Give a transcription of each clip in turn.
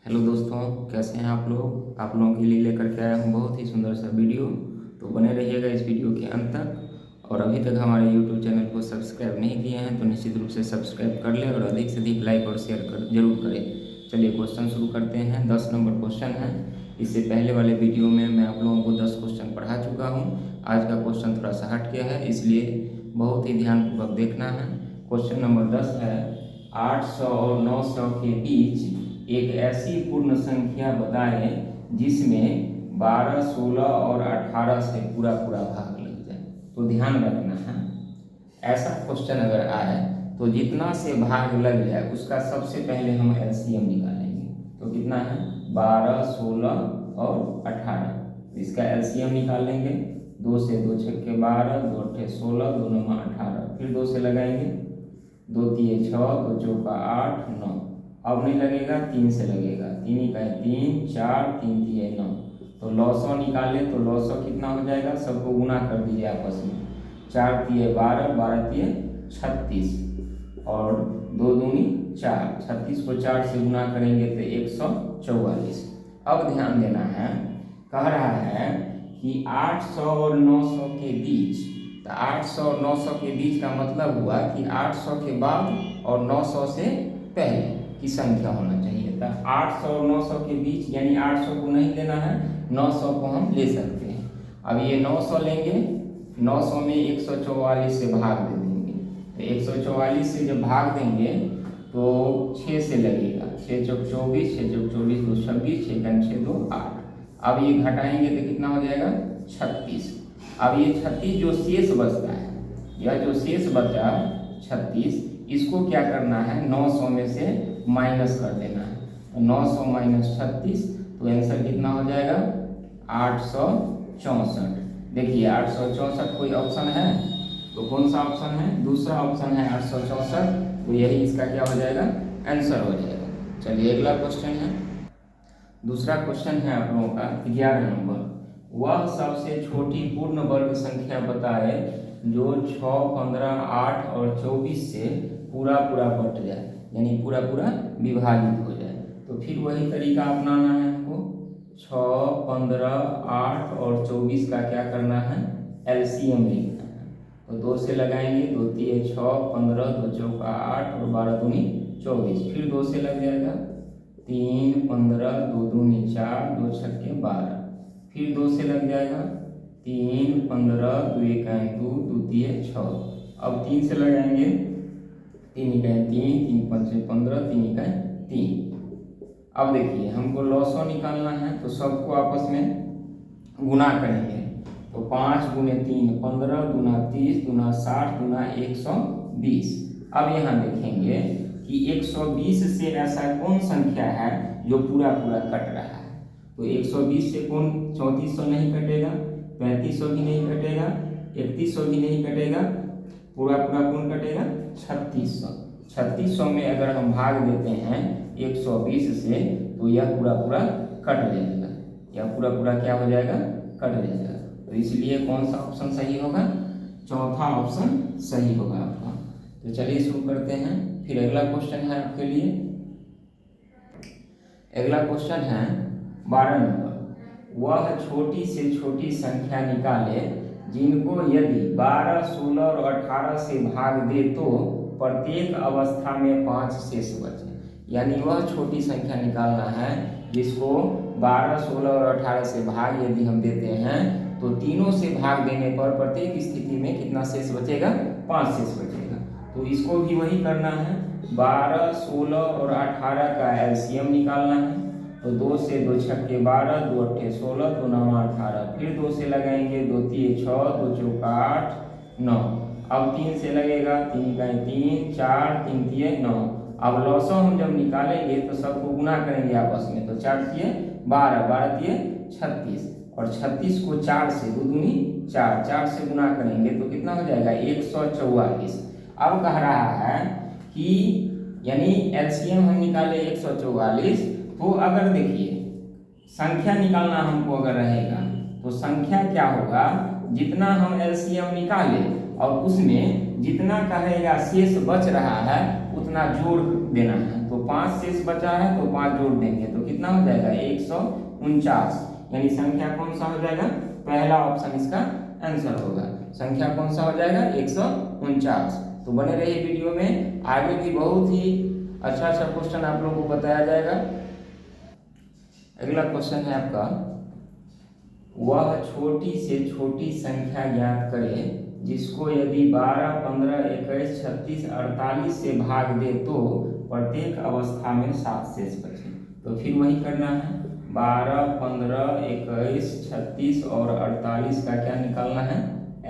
Hello दोस्तों, कैसे हैं आप लोग। आप लोगों के लिए लेकर के आया हूँ बहुत ही सुंदर सा वीडियो। तो बने रहिएगा इस वीडियो के अंत तक। और अभी तक हमारे यूट्यूब चैनल को सब्सक्राइब नहीं किए हैं तो निश्चित रूप से सब्सक्राइब कर लें और अधिक से अधिक लाइक और शेयर जरूर करें। चलिए क्वेश्चन शुरू करते हैं। 10 नंबर क्वेश्चन है। इससे पहले वाले वीडियो में मैं आप लोगों को 10 क्वेश्चन पढ़ा चुका हूँ। आज का क्वेश्चन थोड़ा सा हट गया है, इसलिए बहुत ही ध्यानपूर्वक देखना है। क्वेश्चन नंबर 10 है, 800 और 900 के बीच एक ऐसी पूर्ण संख्या बताएं जिसमें 12, 16 और 18 से पूरा पूरा भाग लग जाए। तो ध्यान रखना है, ऐसा क्वेश्चन अगर आए तो जितना से भाग लग जाए उसका सबसे पहले हम एलसीएम निकालेंगे। तो कितना है, 12, 16 और 18। इसका एलसीएम निकाल लेंगे। 2 से 2 छक्के 12, 2 अट्ठे 16, 2 नौ 18। फिर 2 से लगाएंगे, 2 तिये 6, 2 चौका 8, 9। अब नहीं लगेगा, 3 से लगेगा। 3 इकाई 3, 4, 3 तिये 9। तो लॉसो निकाले तो लॉसो कितना हो जाएगा, सबको गुना कर दीजिए आपस में। 4 तिये 12, 12 तिये 36 और 2 दूनी 4। 36 को 4 से गुना करेंगे तो 144। अब ध्यान देना है, कह रहा है कि 800 और 900 के बीच। तो 800 और 900 के बीच का मतलब हुआ कि 800 के बाद और 900 से पहले की संख्या होना चाहिए। तो 800 और 900 के बीच, यानी 800 को नहीं लेना है, 900 को हम ले सकते हैं। अब ये 900 लेंगे, 900 में 144 से भाग दे देंगे। तो 144 से जब भाग देंगे तो 6 से लगेगा। 6 चौक 24, 6 चौक 24, 2 26, 6 गन 6 2 8। अब ये घटाएंगे तो कितना हो जाएगा, 36। अब ये 36 जो शेष बचता है, यह जो शेष बचा 36, इसको क्या करना है, 900 में से माइनस कर देना है। तो 900 माइनस 36, तो आंसर कितना हो जाएगा, 864। देखिए 864 कोई ऑप्शन है तो कौन सा ऑप्शन है, दूसरा ऑप्शन है 864। तो यही इसका क्या हो जाएगा, आंसर हो जाएगा। चलिए अगला क्वेश्चन है। दूसरा क्वेश्चन है आप लोगों का 11 नंबर। वह सबसे छोटी पूर्ण वर्ग संख्या बताए जो 6, 15, 8 और 24 से पूरा पूरा बट जाए, यानी पूरा पूरा विभाजित हो जाए। तो फिर वही तरीका अपनाना है हमको। 6, 15, 8 और 24 का क्या करना है, एलसीएम लिखना है। तो 2 से लगाएंगे, 2 तिये 6, 15, 2 चौका 8 और 12 दूनी 24। फिर 2 से लग जाएगा, 3, 15, 2 दूनी 4, 2 छक्के 12। फिर 2 से लग जाएगा, 3, 15, 2 इकाई 2, 2 तिये 6। अब 3 से लगाएंगे, 3 इकाई 3, 3 पंचे 15, 3 इकाई 3। अब देखिए हमको लॉसो निकालना है, तो सबको आपस में गुना करेंगे। तो 5 गुने 3 15, दूना 30, दूना 60, दूना 120। अब यहाँ देखेंगे कि 120 से ऐसा कौन संख्या है जो पूरा पूरा कट रहा है। तो 120 से कौन 3400 नहीं कटेगा, 3500 भी नहीं कटेगा, 3100 भी नहीं कटेगा, पूरा पूरा कौन कटेगा, 3600। 3600 में अगर हम भाग देते हैं 120 से तो यह पूरा पूरा कट जाएगा, यह पूरा पूरा क्या हो जाएगा, कट जाएगा। तो इसलिए कौन सा ऑप्शन सही होगा, चौथा ऑप्शन सही होगा आपका। तो चलिए शुरू करते हैं। फिर अगला क्वेश्चन है आपके लिए। अगला क्वेश्चन है 12 नंबर। वह छोटी से छोटी संख्या निकाले जिनको यदि 12, 16 और 18 से भाग दे तो प्रत्येक अवस्था में 5 शेष बचे। यानी वह छोटी संख्या निकालना है जिसको 12, 16 और 18 से भाग यदि हम देते हैं तो तीनों से भाग देने पर प्रत्येक स्थिति में कितना शेष बचेगा, 5 शेष बचेगा। तो इसको भी वही करना है, 12, 16 और 18 का एलसीएम निकालना है। तो 2 से 2 छक्के 12, 2 अट्ठे 16, 2 नौ 18। फिर 2 से लगाएंगे, 2 तिये 6, 2 चौका 8, 9। अब 3 से लगेगा, 3 इकाई 3, 4, 3 तिये 9। अब लॉसो हम जब निकालेंगे तो सबको गुना करेंगे आपस में। तो 4 तिये 12, 12 तिये 36 और 36 को 4 से 2 दूनी 4, 4 से गुना करेंगे तो कितना हो जाएगा, 144। अब कह रहा है कि यानी एलसीएम हम निकाले 144। तो अगर देखिए संख्या निकालना हमको अगर रहेगा तो संख्या क्या होगा, जितना हम एलसीएम निकाले और उसमें जितना कहेगा शेष बच रहा है उतना जोड़ देना है। तो 5 शेष बचा है तो 5 जोड़ देंगे तो कितना कितना हो जाएगा 149, यानी संख्या कौन सा हो जाएगा, पहला ऑप्शन इसका आंसर होगा। संख्या कौन सा हो जाएगा 149। तो बने रहिए वीडियो में, आगे भी बहुत ही अच्छा अच्छा क्वेश्चन आप लोगों को बताया जाएगा। अगला क्वेश्चन है आपका, वह छोटी से छोटी संख्या ज्ञात करें जिसको यदि 12, 15, 21, 36, 48 से भाग दे तो प्रत्येक अवस्था में 7 शेष बचे। तो फिर वही करना है, 12, 15, 21, 36 और 48 का क्या निकालना है,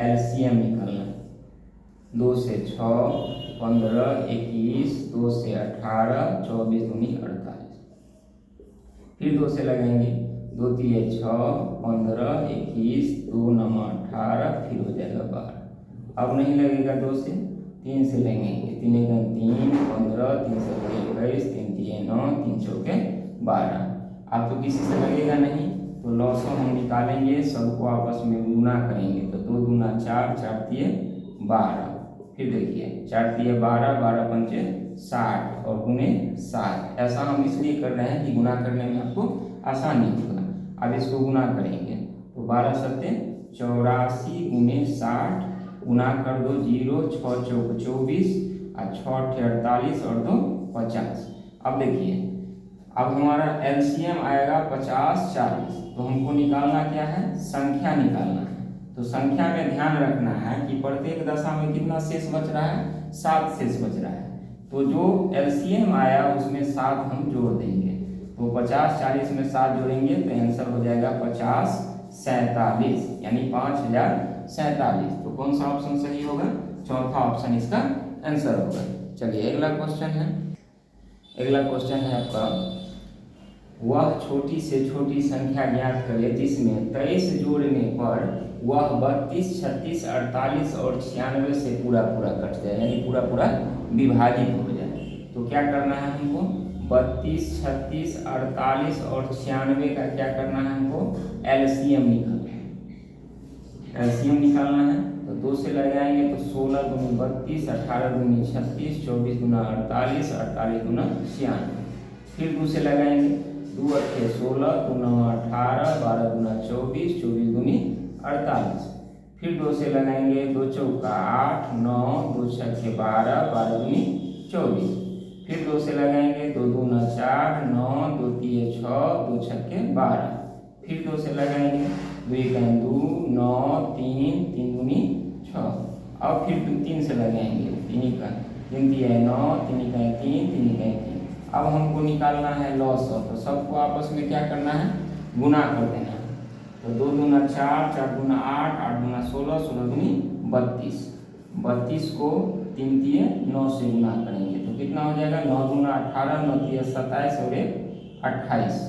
एलसीएम निकालना है। 2 से 6, 15, 21, 2 से 18, 24 दूनी 48, फिर 2 से लगाएंगे, 2 3 6, 15, 21, 2 9 18, फिर हो जाएगा 12। अब नहीं लगेगा 2 से, 3 से लगेंगे, 3 1 3, 15, 3 से 21, 3 3 9, 3 चौके 12। अब तो किसी से लगेगा नहीं, तो लॉसम हम निकालेंगे, सबको आपस में गुना करेंगे। तो 2 दूना 4, 4 3 12, फिर देखिए 4 3 12, 12 पंचे 60 और गुने 7। ऐसा हम इसलिए कर रहे हैं कि गुना करने में आपको आसानी होगा। अब इसको गुना करेंगे तो 12 सत्ते 84 गुने 60, गुना कर दो 0, 6 चौक 24 और 6 48 और 2 50। अब देखिए, अब हमारा एलसीएम आएगा 50 40। तो हमको निकालना क्या है, संख्या निकालना है। तो संख्या में ध्यान रखना है कि प्रत्येक दशा में कितना शेष बच रहा है, 7 शेष बच रहा है। तो जो एलसीएम आया उसमें 7 हम जोड़ देंगे। तो 50 40 में 7 जोड़ेंगे तो आंसर हो जाएगा 50 47, यानी 5047। तो कौन सा ऑप्शन सही होगा, चौथा ऑप्शन इसका आंसर होगा। चलिए अगला क्वेश्चन है। अगला क्वेश्चन है आपका, वह छोटी से छोटी संख्या ज्ञात करे जिसमें 23 जोड़ने पर वह 32, 36, 48 और 96 से पूरा कट जाए, यानी पूरा विभाजित हो जाए। तो क्या करना है हमको, 32, 36, 48 और 96 का क्या करना है हमको, एलसीएम निकालना है। एलसीएम निकालना है तो 2 से लगाएंगे तो 16 दूनी 32, 18 दूनी 36, 24 दूना 48, 48 दूना 96, फिर 2 से लगाएंगे, 2 8 16, 2 9 18, 12 दूना 24, 24 दूनी 48, फिर 2 से लगाएंगे, 2 चौका 8, 9, 2 छक्के 12, 12 दूनी 24, फिर 2 से लगाएंगे, 2 दूना 4, 9, 2 3 6, 2 छक्के 12, फिर 2 से लगाएंगे, 2 1 2, 9, 3, 3 दूनी 6, अब फिर 3 से लगाएंगे, 3 का 3 3 9, 3 का 3, 3 का 3। अब हमको निकालना है लॉस, तो सबको आपस में क्या करना है, गुना कर देना है। तो 2 दूना 4, 4 दूना 8, 8 दूना 16, 16 दूनी 32, 32 को 3 3 9 से गुना करेंगे तो कितना हो जाएगा, 9 दूना 18, 9 3 27 और 1 28।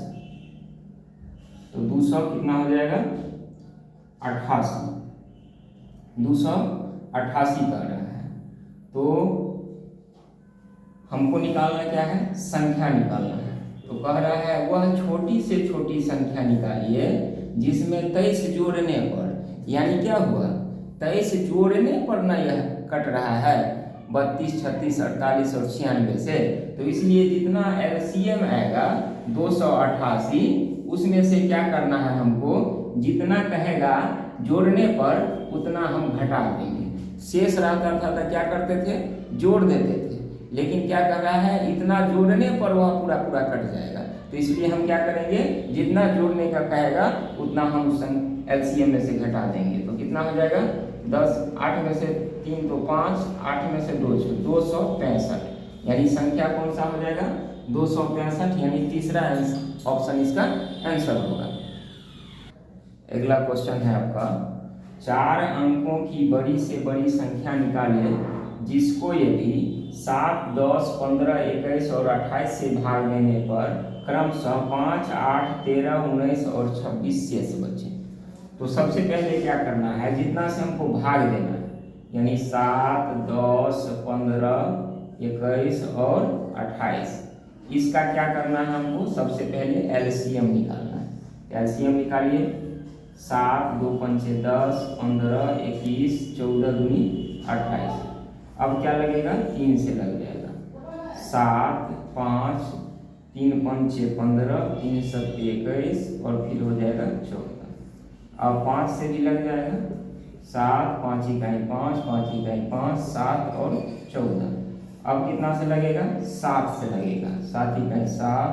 तो 200 कितना हो जाएगा, 88, 288 कर रहा है। तो हमको निकालना क्या है, संख्या निकालना है। तो कह रहा है वह छोटी से छोटी संख्या निकालिए जिसमें 23 जोड़ने पर, यानी क्या हुआ, 23 जोड़ने पर ना यह कट रहा है 32, 36, 48 और 96 से। तो इसलिए जितना एलसीएम आएगा 288, उसमें से क्या करना है हमको, जितना कहेगा जोड़ने पर उतना हम घटा देंगे। शेष रहता था तो क्या करते थे, जोड़ देते थे, लेकिन क्या कर रहा है, इतना जोड़ने पर वह पूरा कट जाएगा। तो इसलिए हम क्या करेंगे, जितना जोड़ने का कहेगा उतना हम एलसीएम में से घटा देंगे। तो कितना हो जाएगा, 10, 8 में से 3 तो 5, 8 में से 2 265, यानी संख्या कौन सा हो जाएगा, 265, यानी तीसरा ऑप्शन इसका आंसर होगा। अगला क्वेश्चन है आपका, 4 अंकों की बड़ी से बड़ी संख्या निकालिए जिसको यदि 7, 10, 15, 21 और 28 से भाग देने पर क्रमशः 5, 8, 13, 19 और 26 शेष बचे। तो सबसे पहले क्या करना है, जितना से हमको भाग देना है, यानी 7, 10, 15, 21 और 28, इसका क्या करना है हमको, सबसे पहले एलसीएम निकालना है। एलसीएम निकालिए, 7 2 पंचे 10, 15, 21, 14 दूनी 28। अब क्या लगेगा, 3 से लग जाएगा, 7, 5, 3 पंचे 15, 3 सत्ते 21 और फिर हो जाएगा 14। अब 5 से भी लग जाएगा, 7, 5 इकाई 5, 5 इकाई 5, 7 और 14। अब कितना से लगेगा? 7 से लगेगा, 7 इकाई 7,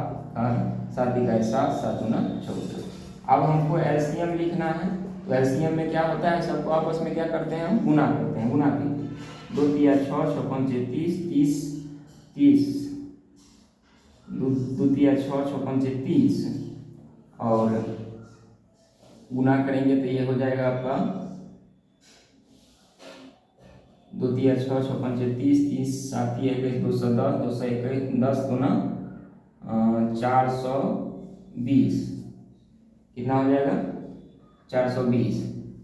7 इकाई 7, 7 दूना 14। अब हमको एलसीएम लिखना है, तो एलसीएम में क्या होता है, सबको आपस में क्या करते हैं, हम गुना करते हैं। गुना कीजिए, 2 तिया 6, 6 पंचे 30, 30, 2 तिया 6, 6 पंचे 30 और गुना करेंगे तो ये हो जाएगा आपका 2 तिया 6, 6 पंचे 30, 30 7 तिया 21, 210, 221, 10 दूना 420। कितना हो जाएगा? 420।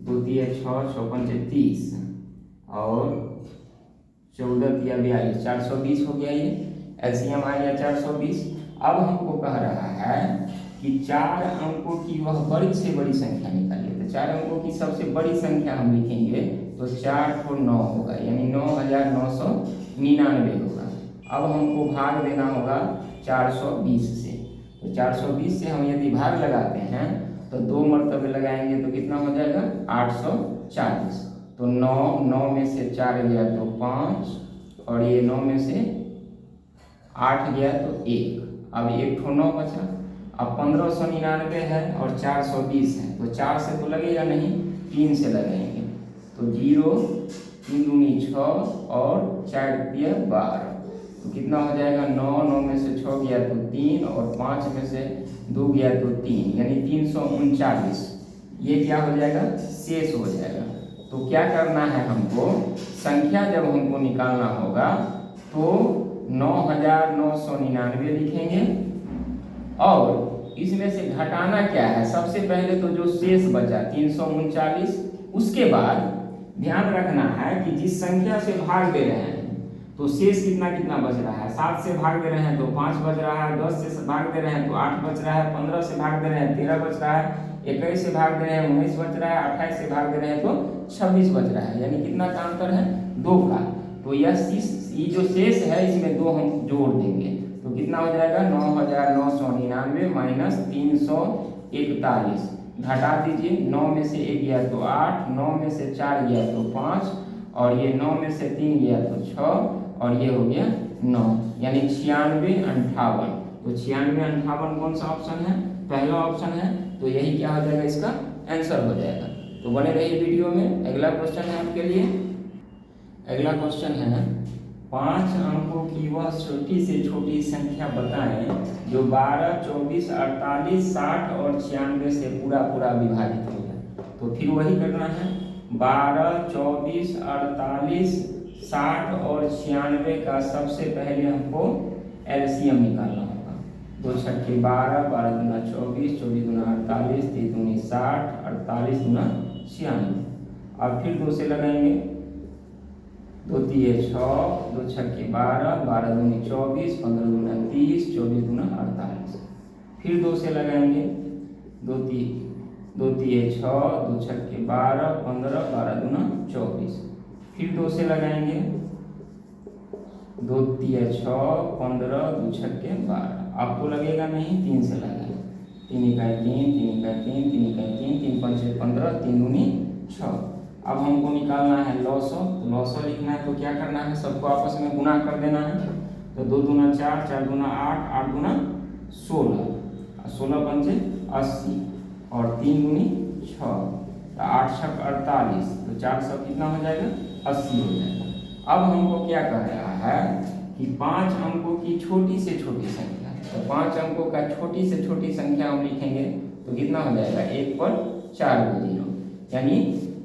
2 तिया 6, 6 पंचे 30 और 14 तिया 42, 420 हो गया। ये एलसीएम आ गया 420। अब हमको कह रहा है कि 4 अंकों की वह बड़ी से बड़ी संख्या निकालिए। तो 4 अंकों की सबसे बड़ी संख्या हम लिखेंगे तो 4 को 9 होगा, यानी 9999 होगा। अब हमको भाग देना होगा 420 से। तो 420 से हम यदि भाग लगाते हैं तो 2 मरतबे लगाएंगे तो कितना हो जाएगा? 840। तो 9 में से 4 गया तो 5 और ये 9 में से 8 गया तो 1। अब 1 ठो 9 बचा। अब 1599 है और 420 है, तो 4 से तो लगेगा नहीं, 3 से लगाएंगे। तो 0, 3 दूनी 6 और 4 तिया 12। तो कितना हो जाएगा? 9 में से 6 गया तो 3 और 5 में से 2 गया तो 3, यानी 339। ये क्या हो जाएगा? शेष हो जाएगा। तो क्या करना है हमको, संख्या जब हमको निकालना होगा तो 9999 लिखेंगे और इसमें से घटाना क्या है, सबसे पहले तो जो शेष बचा 339, उसके बाद ध्यान रखना है कि जिस संख्या से भाग दे रहे हैं तो शेष कितना कितना बच रहा है। 7 से भाग दे रहे हैं तो 5 बच रहा है, 10 से भाग दे रहे हैं तो 8 बच रहा है, 15 से भाग दे रहे हैं 13 बच रहा है, 21 से भाग दे रहे हैं 19 बच रहा है, 28 से भाग दे रहे हैं तो 26 बच रहा है, यानी कितना का अंतर है? 2 का। तो ये जो शेष है इसमें 2 हम जोड़ देंगे तो कितना हो जाएगा? 9999 माइनस 341। घटा दीजिए, 9 में से 1 गया तो 8, 9 में से 4 गया तो 5 और ये 9 में से 3 गया तो 6 और ये हो गया 9, यानी 96 58। तो 96 58 कौन सा ऑप्शन है? पहला ऑप्शन है। तो यही क्या हो जाएगा? इसका आंसर हो जाएगा। तो बने रहिए वीडियो में। अगला क्वेश्चन है आपके लिए। अगला क्वेश्चन है, 5 अंकों की वह छोटी से छोटी संख्या बताएं जो 12, 24, 48, 60 और 96 से पूरा विभाजित हो जाए। तो फिर वही करना है, 12, 24, 48, 60 और 96 का सबसे पहले हमको एलसीएम निकालना होगा। 2 छक्के 12, 12 दूना 24, 24 दूना 48, 3 दूनी 60, 48 दूना 96। अब फिर 2 से लगाएंगे, 2 तिये 6, 2 छक्के 12, 12 दूनी 24, 15 दूना 30, 24 दूना 48। फिर 2 से लगाएंगे, 2 तिये 6, 2 छक्के 12, 15, 12 दूना 24। फिर 2 से लगाएंगे, 2 तिया 6, 15, 2 छक्के 12। आपको लगेगा नहीं, 3 से लगाएंगे, 3 इकाई 3, 3 इकाई 3, 3 इकाई 3, 3 पंचे 15, 3 दूनी 6। अब हमको निकालना है लॉसो। तो लॉसो लिखना है तो क्या करना है, सबको आपस में गुना कर देना है। तो 2 दूना 4, 4 दूना 8, 8 दूना 16, 16 पंचे 80 और 3 दूनी 6, 8 छक 48। तो 400 कितना हो जाएगा? 80 हो जाएगा। अब हमको क्या कह रहा है कि 5 अंकों की छोटी से छोटी संख्या। तो 5 अंकों का छोटी से छोटी संख्या हम लिखेंगे तो कितना हो जाएगा? 1 पर 4 0, यानी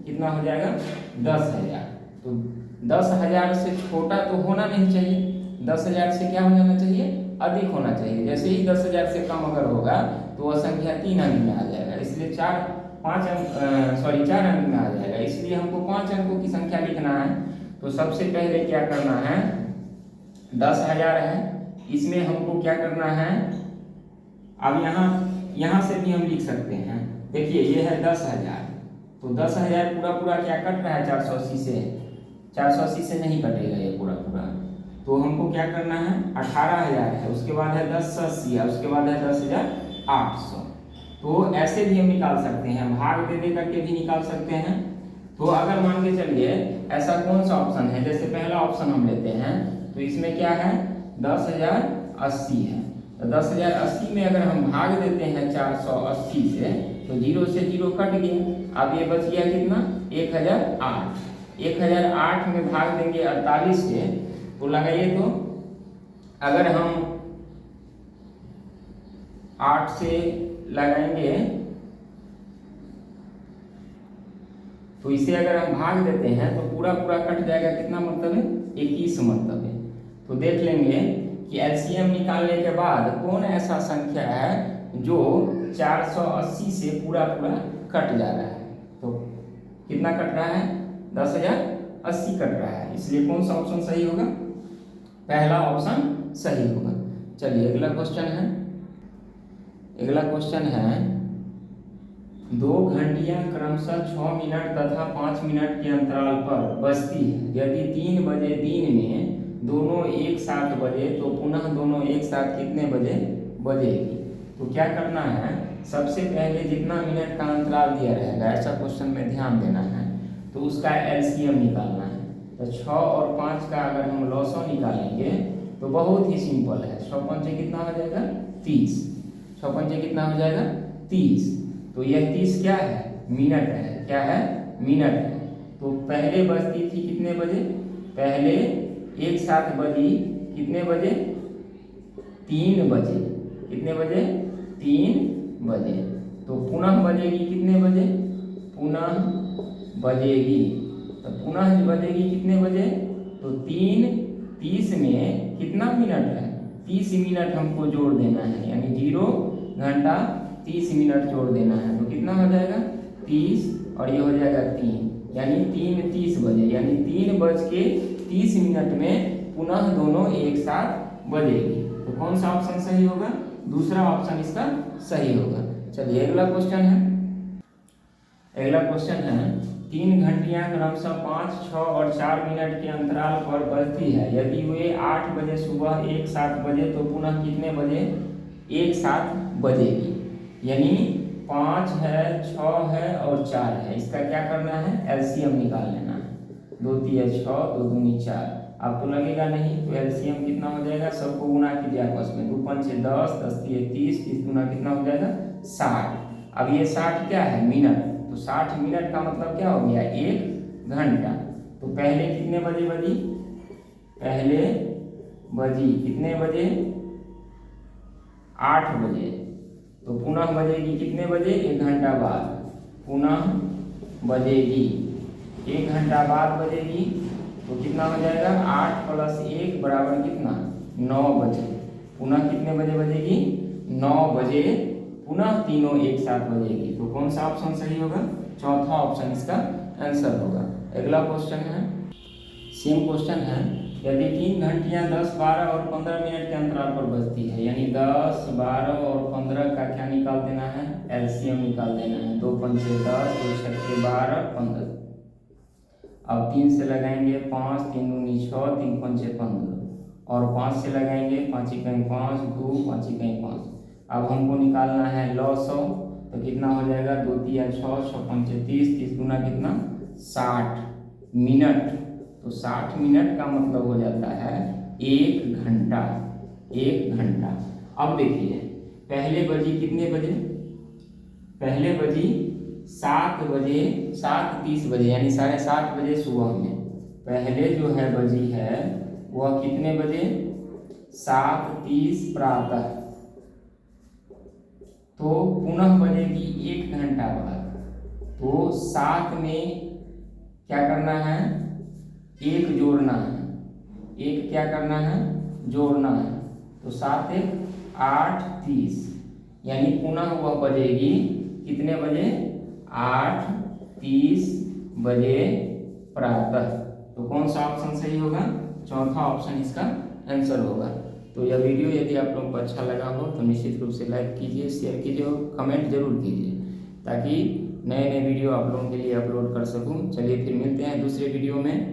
कितना हो जाएगा? 10,000। तो 10,000 से छोटा तो होना नहीं चाहिए, 10,000 से क्या हो जाना चाहिए? अधिक होना चाहिए। जैसे ही 10,000 से कम अगर होगा तो वह संख्या 3 अंक में आ जाएगा, इसलिए 4 अंक में आ जाएगा। इसलिए हमको 5 अंकों की संख्या लिखना है। तो सबसे पहले क्या करना है, 10,000 है, इसमें हमको क्या करना है, अब यहाँ से भी हम लिख सकते हैं। देखिए ये है 10,000, तो 10,000 पूरा क्या कट रहा है? 480 से, 480 से नहीं कटेगा ये पूरा। तो हमको क्या करना है, 18,000 है, उसके बाद है 1080 है, उसके बाद है 10,800। तो ऐसे भी हम निकाल सकते हैं, भाग दे दे करके भी निकाल सकते हैं। तो अगर मान के चलिए ऐसा कौन सा ऑप्शन है, जैसे पहला ऑप्शन हम लेते हैं, तो इसमें क्या है 10,080 है। तो 10,080 में अगर हम भाग देते हैं 480 से, तो 0 से 0 कट गया। अब ये बच गया कितना, 1008। 1008 में भाग देंगे 48 से, तो लगाइए तो अगर हम 8 से लगाएंगे तो इसे अगर हम भाग देते हैं तो पूरा पूरा कट जाएगा, कितना मतलब है 21 मतलब है। तो देख लेंगे कि एलसीएम निकालने के बाद कौन ऐसा संख्या है जो 480 से पूरा पूरा कट जा रहा है। तो कितना कट रहा है, 10,080 कट रहा है, इसलिए कौन सा ऑप्शन सही होगा, पहला ऑप्शन सही होगा। चलिए अगला क्वेश्चन है, अगला क्वेश्चन है 2 घंटियां क्रमशः 6 मिनट तथा 5 मिनट के अंतराल पर बजती है। यदि 3 बजे दिन में दोनों एक साथ बजे तो पुनः दोनों एक साथ कितने बजे बजेगी। तो क्या करना है, सबसे पहले जितना मिनट का अंतराल दिया रहेगा, ऐसा क्वेश्चन में ध्यान देना है, तो उसका एलसीएम निकालना है। तो 6 और 5 का अगर हम लॉसो निकालेंगे तो बहुत ही सिंपल है, 6 पंचे कितना हो जाएगा 30, 6 पंचे कितना हो जाएगा 30। तो यह 30 क्या है, मिनट है, क्या है मिनट है। तो पहले बजती थी कितने बजे, पहले एक साथ बजी कितने बजे 3 बजे, कितने बजे 3 बजे। तो पुनः बजेगी कितने बजे, पुनः बजेगी, तो पुनः बजेगी कितने बजे, तो 3:30 में कितना मिनट है 30 मिनट हमको जोड़ देना है, यानी 0 घंटा 30 मिनट जोड़ देना है। तो कितना हो जाएगा 30 और ये हो जाएगा 3, यानी 3:30 बजे, यानी 3:30 में पुनः दोनों एक साथ बजेगी। तो कौन सा ऑप्शन सही होगा, दूसरा ऑप्शन इसका सही होगा। चलिए अगला क्वेश्चन है, अगला क्वेश्चन है 3 घंटियां क्रमशः 5, 6 और 4 मिनट के अंतराल पर बजती है। यदि वे 8 बजे सुबह एक साथ बजे तो पुनः कितने बजे एक साथ बजेगी। यानी 5 है, 6 है और 4 है, इसका क्या करना है, एलसीएम निकाल लेना है। 2 3 6, 2 दूनी 4। आपको लगेगा नहीं तो एलसीएम कितना हो जाएगा, सबको गुना कीजिए आपस में, 2 पंचे 10, 10 3 30, 30 गुना कितना हो जाएगा 60। अब ये 60 क्या है मिनट, तो 60 मिनट का मतलब क्या हो गया 1 घंटा। तो पहले कितने बजे बजी, पहले बजी कितने बजे 8 बजे, तो पुनः बजेगी कितने बजे 1 घंटा बाद, पुनः बजेगी 1 घंटा बाद बजेगी। तो कितना हो जाएगा 8 + 1 बराबर कितना 9 बजे। पुनः कितने बजे बजेगी 9 बजे, पुनः तीनों एक साथ बजेगी। तो कौन सा ऑप्शन सही होगा, चौथा ऑप्शन इसका आंसर होगा। अगला क्वेश्चन है, सेम क्वेश्चन है, यदि 3 घंटियां 10, 12 और 15 मिनट के अंतराल पर बजती है, यानी 10, 12 और 15 का क्या निकाल देना है, एलसीएम निकाल देना है। 2 पंचे 10, 2 छक्के 12, 15। अब 3 से लगाएंगे 5, 3 दूनी 6, 3 पंचे 15 और 5 से लगाएंगे 5 इकाई 5, 2 5 इकाई 5। अब हमको निकालना है लॉसो, तो कितना हो जाएगा 2 3 6, 6 पंचे 30, 30 गुना कितना 60 मिनट। तो 60 मिनट का मतलब हो जाता है 1 घंटा, 1 घंटा। अब देखिए पहले बजी कितने बजे, पहले बजी 7 बजे, 7:30 बजे, यानी 7:30 बजे सुबह में। पहले जो है बजी है वह कितने बजे 7:30 प्रातः। तो पुनः बजेगी 1 घंटा बाद। तो 7 में क्या करना है, 1 जोड़ना है, 1 क्या करना है जोड़ना है। तो 7 1 8 30, यानी पुनः वह बजेगी कितने बजे 8:30 बजे प्रातः। तो कौन सा ऑप्शन सही होगा, चौथा ऑप्शन इसका आंसर होगा। तो यह वीडियो यदि आप लोगों को अच्छा लगा हो तो निश्चित रूप से लाइक कीजिए, शेयर कीजिए और कमेंट जरूर कीजिए, ताकि नए नए वीडियो आप लोगों के लिए अपलोड कर सकूं। चलिए फिर मिलते हैं दूसरे वीडियो में।